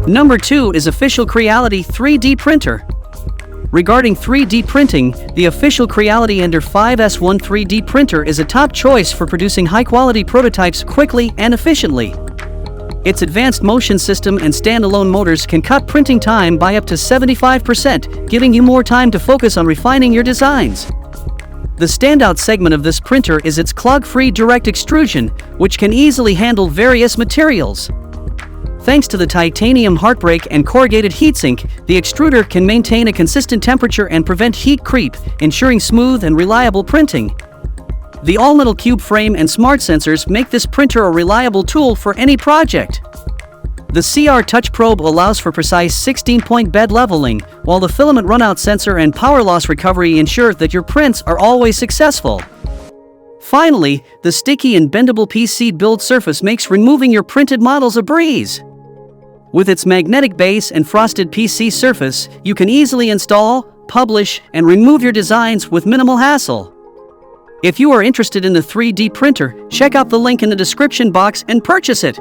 Number 2 is official Creality 3D printer. Regarding 3D printing, the official Creality Ender-5 S1 3D printer is a top choice for producing high-quality prototypes quickly and efficiently. Its advanced motion system and standalone motors can cut printing time by up to 75%, giving you more time to focus on refining your designs. The standout segment of this printer is its clog-free direct extrusion, which can easily handle various materials. Thanks to the titanium heatbreak and corrugated heatsink, the extruder can maintain a consistent temperature and prevent heat creep, ensuring smooth and reliable printing. The all-metal cube frame and smart sensors make this printer a reliable tool for any project. The CR Touch probe allows for precise 16-point bed leveling, while the filament runout sensor and power loss recovery ensure that your prints are always successful. Finally, the sticky and bendable PC build surface makes removing your printed models a breeze. With its magnetic base and frosted PC surface, you can easily install, publish, and remove your designs with minimal hassle. If you are interested in the 3D printer, check out the link in the description box and purchase it.